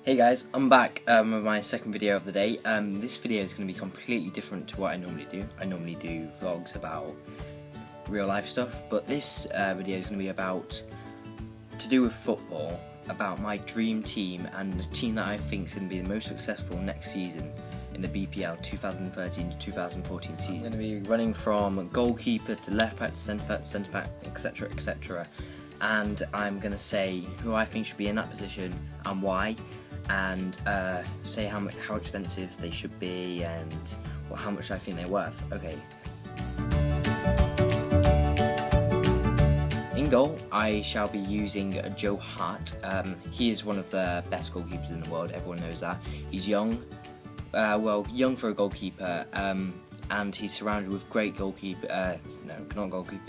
Hey guys, I'm back with my second video of the day. This video is going to be completely different to what I normally do. I normally do vlogs about real life stuff, but this video is going to be to do with football, about my dream team and the team that I think is going to be the most successful next season in the BPL 2013 to 2014 season. I'm going to be running from goalkeeper to left back to centre back, etc, etc. And I'm going to say who I think should be in that position and why, and say how expensive they should be and how much I think they're worth. Okay. In goal, I shall be using Joe Hart. He is one of the best goalkeepers in the world. Everyone knows that. He's young, young for a goalkeeper, and he's surrounded with great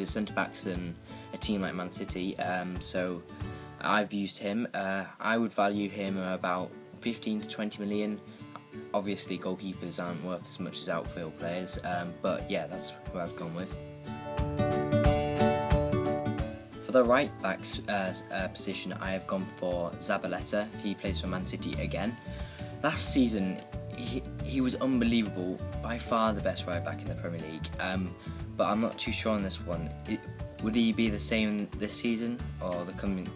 centre backs in a team like Man City. So I've used him. I would value him about 15 to 20 million. Obviously goalkeepers aren't worth as much as outfield players, but yeah, that's who I've gone with. For the right back's position, I have gone for Zabaleta. He plays for Man City again. Last season he was unbelievable, by far the best right back in the Premier League, but I'm not too sure on this one. Would he be the same this season or the coming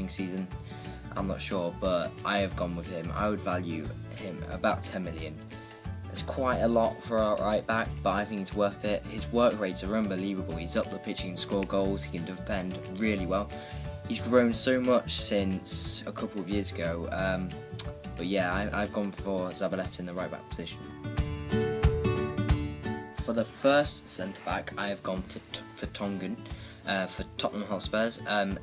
season? I'm not sure, but I have gone with him. I would value him about 10 million. It's quite a lot for a right back, but I think it's worth it. His work rates are unbelievable. He's up the pitch, he can score goals, he can defend really well. He's grown so much since a couple of years ago, but yeah, I've gone for Zabaleta in the right back position. For the first centre back, I have gone for Tongan. For Tottenham Hotspurs.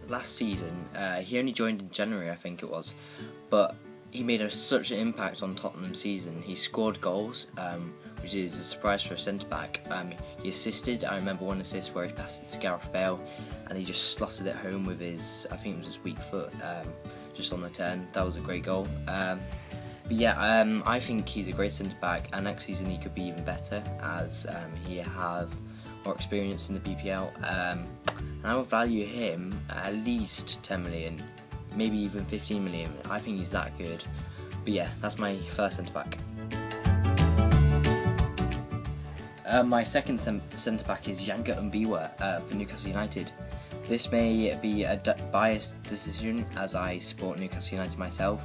Last season, he only joined in January, I think it was, but he made such an impact on Tottenham's season. He scored goals, which is a surprise for a centre-back. He assisted. I remember one assist where he passed it to Gareth Bale, and he just slotted it home with his, I think it was his weak foot, just on the turn. That was a great goal. But yeah, I think he's a great centre-back, and next season he could be even better, as he have more experience in the BPL. And I would value him at least 10 million, maybe even 15 million. I think he's that good. But yeah, that's my first centre back. My second centre back is Yankuba M'Biwa for Newcastle United. This may be a biased decision as I support Newcastle United myself,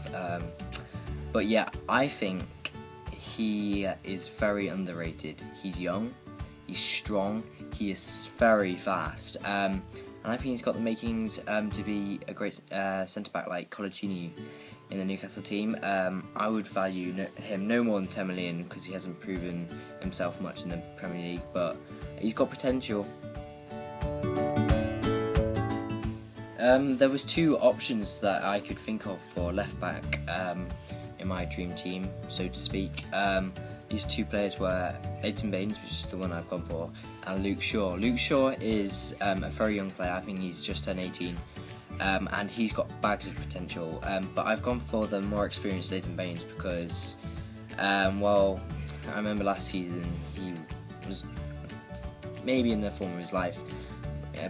but yeah, I think he is very underrated. He's young, he's strong, he is very fast, and I think he's got the makings to be a great centre-back like Colaccini in the Newcastle team. I would value him no more than 10 million because he hasn't proven himself much in the Premier League, but he's got potential. There was two options that I could think of for left-back in my dream team, so to speak. These two players were Leighton Baines, which is the one I've gone for, and Luke Shaw. Luke Shaw is a very young player. I think he's just turned 18, and he's got bags of potential. But I've gone for the more experienced Leighton Baines because, well, I remember last season he was maybe in the form of his life,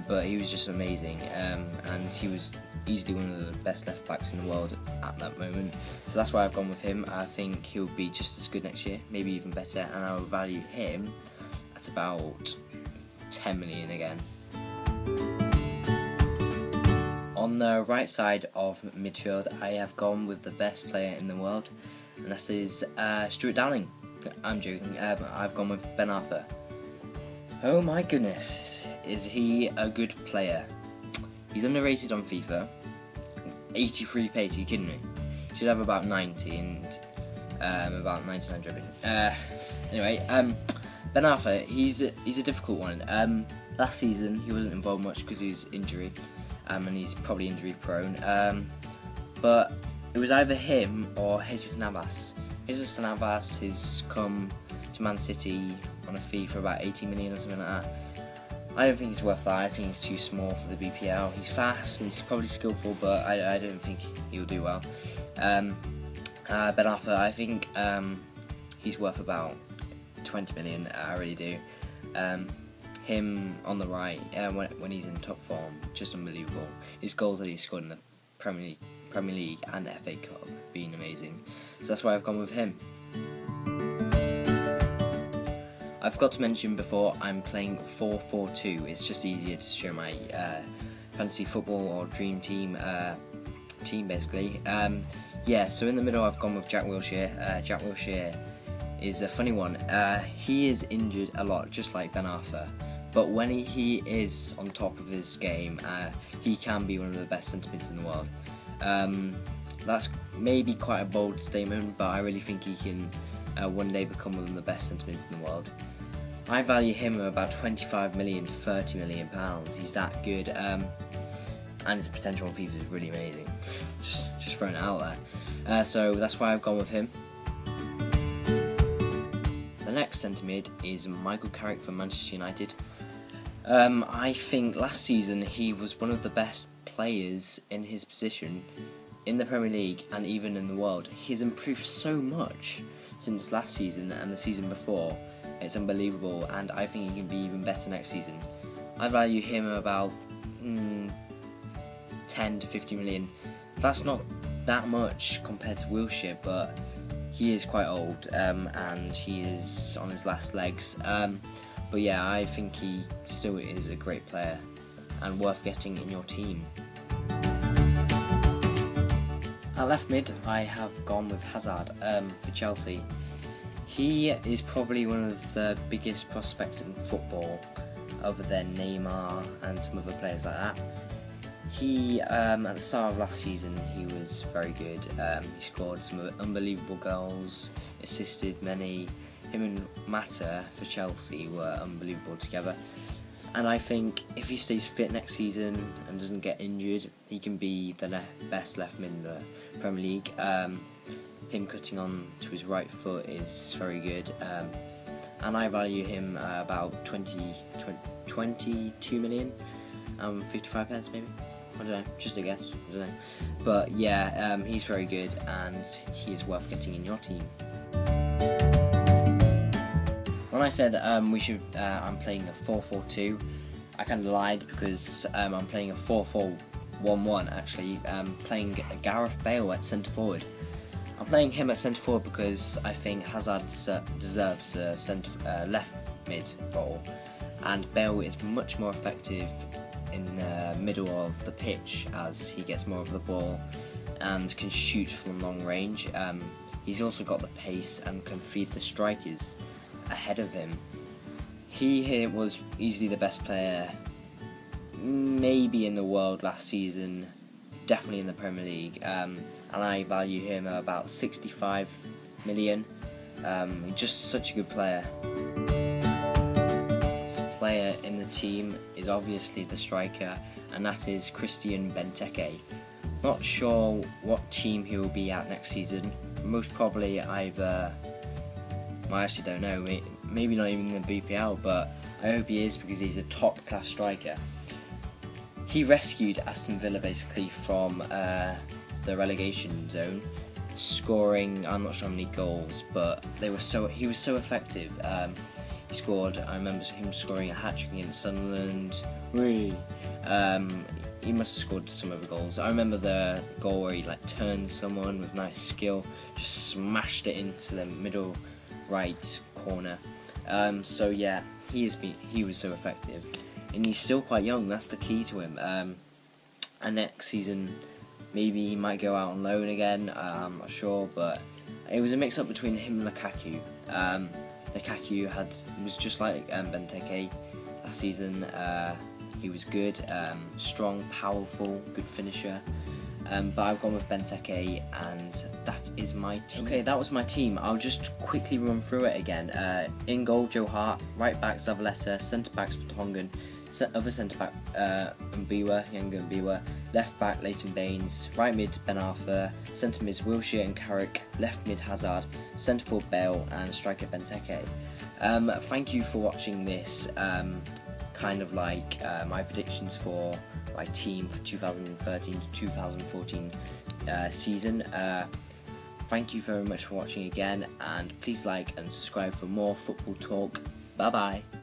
but he was just amazing, and he was easily one of the best left backs in the world at that moment. So that's why I've gone with him. I think he'll be just as good next year, maybe even better, and I will value him at about 10 million again. On the right side of midfield, I have gone with the best player in the world, and that is Stuart Downing. I'm joking. I've gone with Ben Arfa. Oh my goodness, is he a good player? He's underrated on FIFA. 83 pace, are you kidding me? He should have about 90 and about 99 dribbling. Anyway, Ben Arfa, he's a difficult one. Last season he wasn't involved much because he was injury, and he's probably injury prone. But it was either him or Jesus Navas. Jesus Navas has come to Man City on a fee for about 80 million or something like that. I don't think he's worth that. I think he's too small for the BPL. He's fast and he's probably skillful, but I don't think he'll do well. Ben Arfa, I think he's worth about 20 million. I really do. Him on the right, when he's in top form, just unbelievable. His goals that he's scored in the Premier League and FA Cup, been amazing. So that's why I've gone with him. I forgot to mention before, I'm playing 4-4-2. It's just easier to show my fantasy football or dream team basically. Yeah, so in the middle I've gone with Jack Wilshere. Jack Wilshere is a funny one. He is injured a lot, just like Ben Arthur. But when he is on top of his game, he can be one of the best centre mids in the world. That's maybe quite a bold statement, but I really think he can one day become one of the best centre mids in the world. I value him at about 25 million to 30 million pounds. He's that good, and his potential on FIFA is really amazing. Just throwing it out there. So that's why I've gone with him. The next centre mid is Michael Carrick from Manchester United. I think last season he was one of the best players in his position in the Premier League and even in the world. He's improved so much since last season and the season before. It's unbelievable, and I think he can be even better next season. I value him about 10 to 50 million. That's not that much compared to Wilshere, but he is quite old and he is on his last legs. But yeah, I think he still is a great player and worth getting in your team. At left mid, I have gone with Hazard for Chelsea. He is probably one of the biggest prospects in football, other than Neymar and some other players like that. He, at the start of last season, he was very good. He scored some unbelievable goals, assisted many. Him and Mata for Chelsea were unbelievable together. And I think if he stays fit next season and doesn't get injured, he can be the best left mid in the Premier League. Him cutting on to his right foot is very good, and I value him about 22 million, 55 pence maybe. I don't know, just a guess. I don't know, but yeah, he's very good and he is worth getting in your team. When I said I'm playing a 4-4-2, I kind of lied because I'm playing a 4-4-1-1 actually. Playing Gareth Bale at centre forward. I'm playing him at centre forward because I think Hazard deserves a left mid role, and Bale is much more effective in the middle of the pitch as he gets more of the ball and can shoot from long range. He's also got the pace and can feed the strikers ahead of him. He was easily the best player maybe in the world last season, definitely in the Premier League, and I value him at about 65 million. Just such a good player. This player in the team is obviously the striker, and that is Christian Benteke. Not sure what team he will be at next season. Most probably either, I actually don't know, maybe not even the BPL, but I hope he is because he's a top class striker. He rescued Aston Villa basically from the relegation zone, scoring, I'm not sure how many goals, but he was so effective. He scored, I remember him scoring a hat-trick against Sunderland. He must have scored some other goals. I remember the goal where he turned someone with nice skill, just smashed it into the middle right corner. So yeah, he was so effective, and he's still quite young. That's the key to him. And next season, maybe he might go out on loan again. I'm not sure, but it was a mix-up between him and Lukaku. Lukaku was just like Benteke last season. He was good, strong, powerful, good finisher. But I've gone with Benteke, and that is my team. Okay, that was my team. I'll just quickly run through it again. In goal, Joe Hart. Right back, Zabaleta. Centre backs, Vertonghen. Other centre back, Mbiwa, Yanga Mbiwa. Left back, Leighton Baines. Right mid, Ben Arthur. Centre mids, Wilshere and Carrick. Left mid, Hazard. Centre forward, Bale, and striker Benteke. Thank you for watching this. Kind of like my predictions for my team for 2013 to 2014 season. Thank you very much for watching again, and please like and subscribe for more football talk. Bye bye.